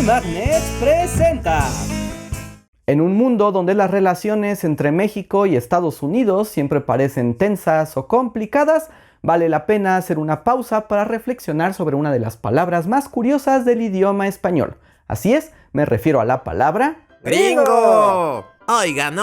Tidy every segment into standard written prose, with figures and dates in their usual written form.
Magnet presenta. En un mundo donde las relaciones entre México y Estados Unidos siempre parecen tensas o complicadas, vale la pena hacer una pausa para reflexionar sobre una de las palabras más curiosas del idioma español. Así es, me refiero a la palabra ¡Gringo! Oigan,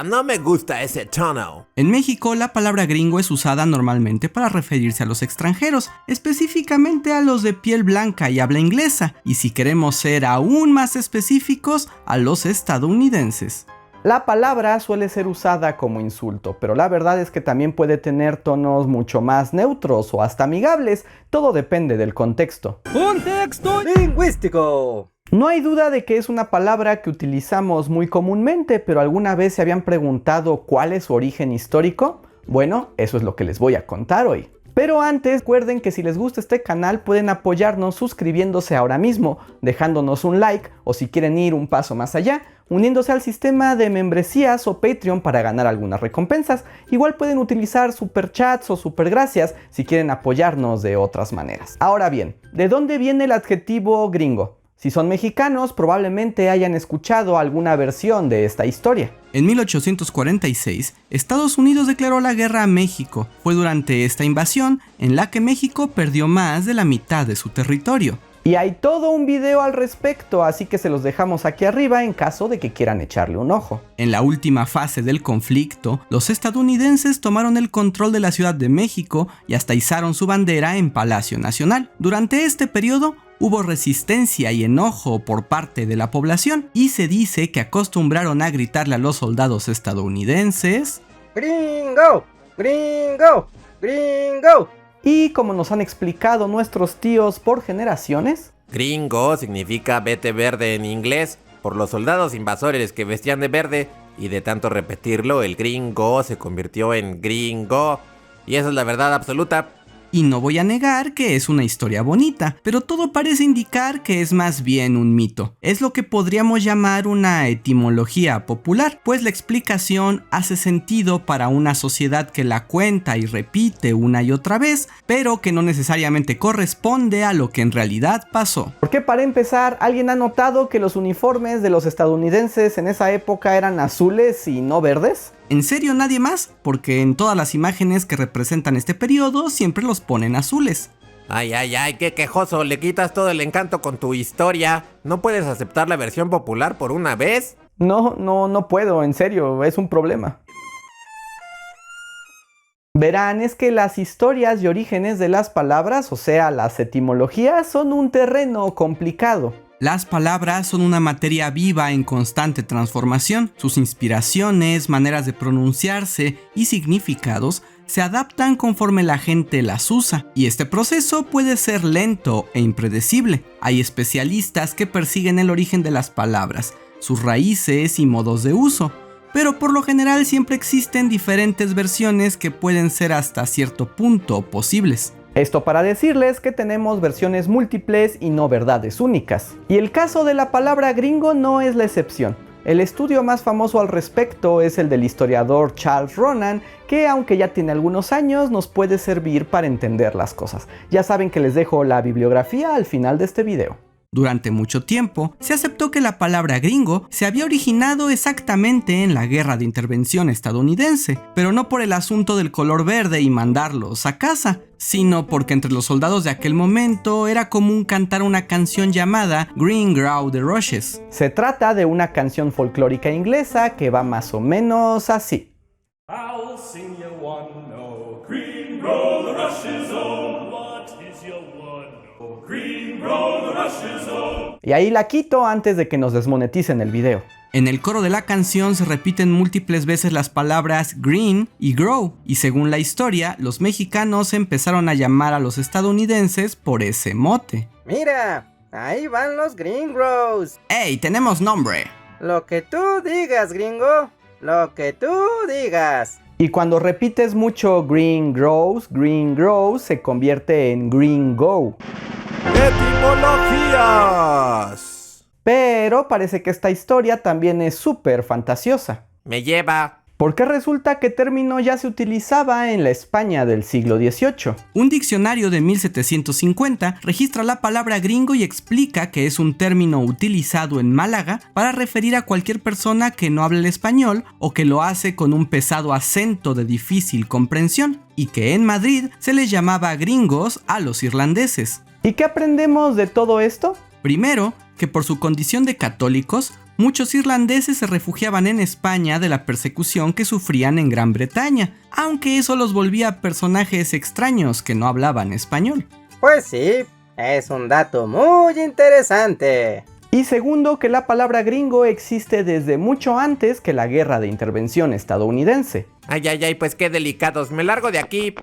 no me gusta ese tono. En México, la palabra gringo es usada normalmente para referirse a los extranjeros, específicamente a los de piel blanca y habla inglesa, y si queremos ser aún más específicos, a los estadounidenses. La palabra suele ser usada como insulto, pero la verdad es que también puede tener tonos mucho más neutros o hasta amigables, todo depende del contexto. ¡Contexto lingüístico! No hay duda de que es una palabra que utilizamos muy comúnmente, pero ¿alguna vez se habían preguntado cuál es su origen histórico? Bueno, eso es lo que les voy a contar hoy. Pero antes, recuerden que si les gusta este canal pueden apoyarnos suscribiéndose ahora mismo, dejándonos un like o si quieren ir un paso más allá, uniéndose al sistema de membresías o Patreon para ganar algunas recompensas. Igual pueden utilizar superchats o supergracias si quieren apoyarnos de otras maneras. Ahora bien, ¿de dónde viene el adjetivo gringo? Si son mexicanos, probablemente hayan escuchado alguna versión de esta historia. En 1846, Estados Unidos declaró la guerra a México. Fue durante esta invasión en la que México perdió más de la mitad de su territorio. Y hay todo un video al respecto, así que se los dejamos aquí arriba en caso de que quieran echarle un ojo. En la última fase del conflicto, los estadounidenses tomaron el control de la Ciudad de México y hasta izaron su bandera en Palacio Nacional. Durante este periodo, hubo resistencia y enojo por parte de la población y se dice que acostumbraron a gritarle a los soldados estadounidenses ¡Gringo! ¡Gringo! ¡Gringo! Y como nos han explicado nuestros tíos por generaciones, Gringo significa vete verde en inglés, por los soldados invasores que vestían de verde, y de tanto repetirlo, el gringo se convirtió en gringo. Y esa es la verdad absoluta. Y no voy a negar que es una historia bonita, pero todo parece indicar que es más bien un mito. Es lo que podríamos llamar una etimología popular, pues la explicación hace sentido para una sociedad que la cuenta y repite una y otra vez, pero que no necesariamente corresponde a lo que en realidad pasó. Porque para empezar, ¿alguien ha notado que los uniformes de los estadounidenses en esa época eran azules y no verdes? ¿En serio nadie más? Porque en todas las imágenes que representan este periodo siempre los ponen azules. Ay, qué quejoso, le quitas todo el encanto con tu historia. ¿No puedes aceptar la versión popular por una vez? No puedo, en serio, es un problema. Verán, es que las historias y orígenes de las palabras, o sea, las etimologías, son un terreno complicado. Las palabras son una materia viva en constante transformación. Sus inspiraciones, maneras de pronunciarse y significados se adaptan conforme la gente las usa, y este proceso puede ser lento e impredecible. Hay especialistas que persiguen el origen de las palabras, sus raíces y modos de uso, pero por lo general siempre existen diferentes versiones que pueden ser hasta cierto punto posibles. Esto para decirles que tenemos versiones múltiples y no verdades únicas. Y el caso de la palabra gringo no es la excepción. El estudio más famoso al respecto es el del historiador Charles Ronan, que aunque ya tiene algunos años, nos puede servir para entender las cosas. Ya saben que les dejo la bibliografía al final de este video. Durante mucho tiempo, se aceptó que la palabra gringo se había originado exactamente en la Guerra de Intervención estadounidense, pero no por el asunto del color verde y mandarlos a casa, sino porque entre los soldados de aquel momento era común cantar una canción llamada Green Grow the Rushes. Se trata de una canción folclórica inglesa que va más o menos así. I'll sing you one, no, green grow the rushes, oh, what is your one, no, green grow the rushes, oh. Y ahí la quito antes de que nos desmoneticen el video. En el coro de la canción se repiten múltiples veces las palabras green y grow, y según la historia, los mexicanos empezaron a llamar a los estadounidenses por ese mote. Mira, ahí van los gringos. ¡Ey, tenemos nombre! Lo que tú digas, gringo. Lo que tú digas. Y cuando repites mucho green grows, se convierte en green go. ¡Etimologías! Pero parece que esta historia también es súper fantasiosa. Me lleva. Porque resulta que término ya se utilizaba en la España del siglo XVIII. Un diccionario de 1750 registra la palabra gringo y explica que es un término utilizado en Málaga para referir a cualquier persona que no habla el español o que lo hace con un pesado acento de difícil comprensión, y que en Madrid se les llamaba gringos a los irlandeses. ¿Y qué aprendemos de todo esto? Primero, que por su condición de católicos, muchos irlandeses se refugiaban en España de la persecución que sufrían en Gran Bretaña, aunque eso los volvía personajes extraños que no hablaban español. Pues sí, es un dato muy interesante. Y segundo, que la palabra gringo existe desde mucho antes que la Guerra de Intervención estadounidense. Ay, pues qué delicados, me largo de aquí.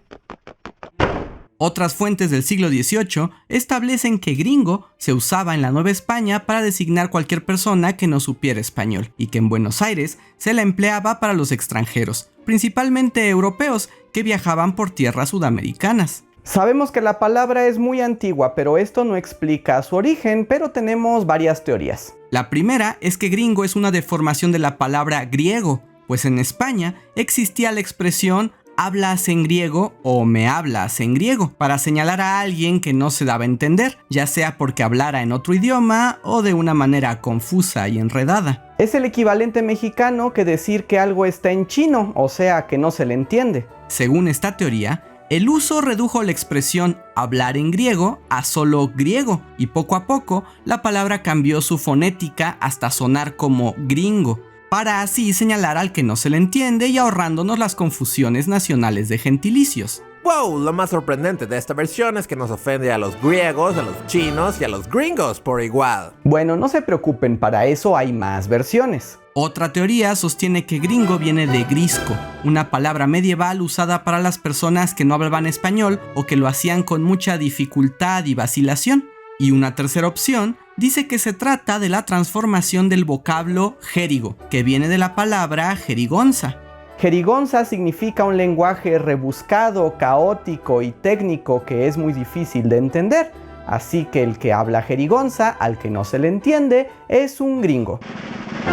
Otras fuentes del siglo XVIII establecen que gringo se usaba en la Nueva España para designar cualquier persona que no supiera español, y que en Buenos Aires se la empleaba para los extranjeros, principalmente europeos que viajaban por tierras sudamericanas. Sabemos que la palabra es muy antigua, pero esto no explica su origen, pero tenemos varias teorías. La primera es que gringo es una deformación de la palabra griego, pues en España existía la expresión hablas en griego o me hablas en griego, para señalar a alguien que no se daba a entender, ya sea porque hablara en otro idioma o de una manera confusa y enredada. Es el equivalente mexicano que decir que algo está en chino, o sea que no se le entiende. Según esta teoría, el uso redujo la expresión hablar en griego a solo griego, y poco a poco la palabra cambió su fonética hasta sonar como gringo, para así señalar al que no se le entiende y ahorrándonos las confusiones nacionales de gentilicios. Wow, lo más sorprendente de esta versión es que nos ofende a los griegos, a los chinos y a los gringos por igual. Bueno, no se preocupen, para eso hay más versiones. Otra teoría sostiene que gringo viene de grisco, una palabra medieval usada para las personas que no hablaban español o que lo hacían con mucha dificultad y vacilación. Y una tercera opción dice que se trata de la transformación del vocablo jerigo, que viene de la palabra jerigonza. Jerigonza significa un lenguaje rebuscado, caótico y técnico que es muy difícil de entender. Así que el que habla jerigonza, al que no se le entiende, es un gringo.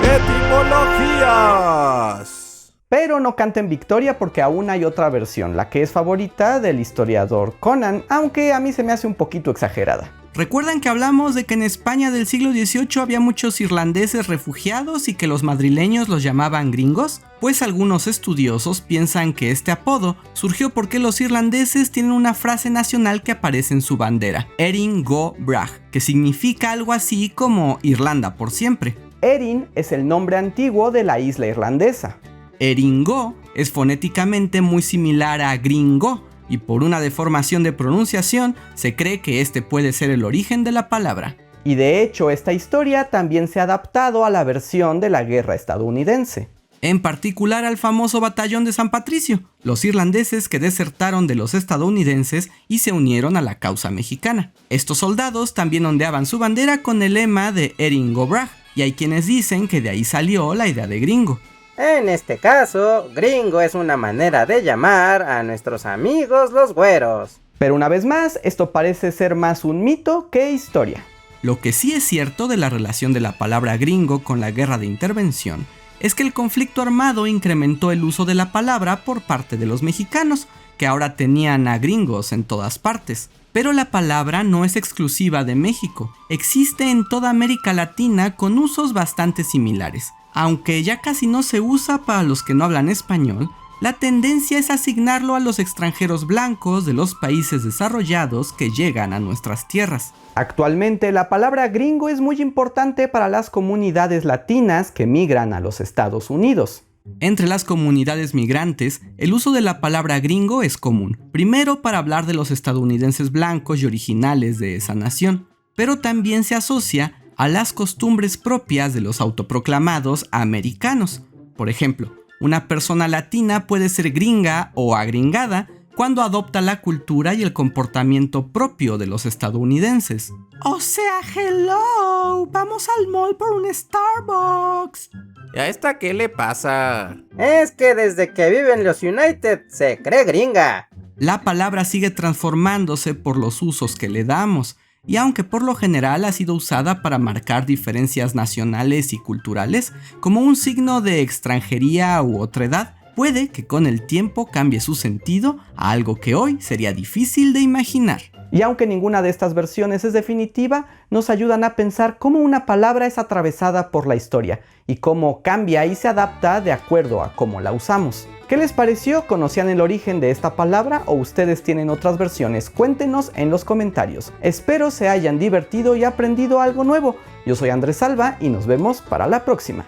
¡Etimologías! Pero no canten victoria porque aún hay otra versión, la que es favorita del historiador Conan, aunque a mí se me hace un poquito exagerada. ¿Recuerdan que hablamos de que en España del siglo XVIII había muchos irlandeses refugiados y que los madrileños los llamaban gringos? Pues algunos estudiosos piensan que este apodo surgió porque los irlandeses tienen una frase nacional que aparece en su bandera, Erin go bragh, que significa algo así como Irlanda por siempre. Erin es el nombre antiguo de la isla irlandesa. Eringo es fonéticamente muy similar a gringo, y por una deformación de pronunciación se cree que este puede ser el origen de la palabra. Y de hecho esta historia también se ha adaptado a la versión de la guerra estadounidense. En particular al famoso batallón de San Patricio, los irlandeses que desertaron de los estadounidenses y se unieron a la causa mexicana. Estos soldados también ondeaban su bandera con el lema de Erin go bragh, y hay quienes dicen que de ahí salió la idea de gringo. En este caso, gringo es una manera de llamar a nuestros amigos los güeros. Pero una vez más, esto parece ser más un mito que historia. Lo que sí es cierto de la relación de la palabra gringo con la guerra de intervención es que el conflicto armado incrementó el uso de la palabra por parte de los mexicanos, que ahora tenían a gringos en todas partes. Pero la palabra no es exclusiva de México, existe en toda América Latina con usos bastante similares. Aunque ya casi no se usa para los que no hablan español, la tendencia es asignarlo a los extranjeros blancos de los países desarrollados que llegan a nuestras tierras. Actualmente la palabra gringo es muy importante para las comunidades latinas que migran a los Estados Unidos. Entre las comunidades migrantes, el uso de la palabra gringo es común, primero para hablar de los estadounidenses blancos y originales de esa nación, pero también se asocia a las costumbres propias de los autoproclamados americanos. Por ejemplo, una persona latina puede ser gringa o agringada cuando adopta la cultura y el comportamiento propio de los estadounidenses. O sea, hello, vamos al mall por un Starbucks. ¿Y a esta qué le pasa? Es que desde que vive en los United se cree gringa. La palabra sigue transformándose por los usos que le damos, y aunque por lo general ha sido usada para marcar diferencias nacionales y culturales, como un signo de extranjería u otredad, puede que con el tiempo cambie su sentido a algo que hoy sería difícil de imaginar. Y aunque ninguna de estas versiones es definitiva, nos ayudan a pensar cómo una palabra es atravesada por la historia y cómo cambia y se adapta de acuerdo a cómo la usamos. ¿Qué les pareció? ¿Conocían el origen de esta palabra o ustedes tienen otras versiones? Cuéntenos en los comentarios. Espero se hayan divertido y aprendido algo nuevo. Yo soy Andrés Salva y nos vemos para la próxima.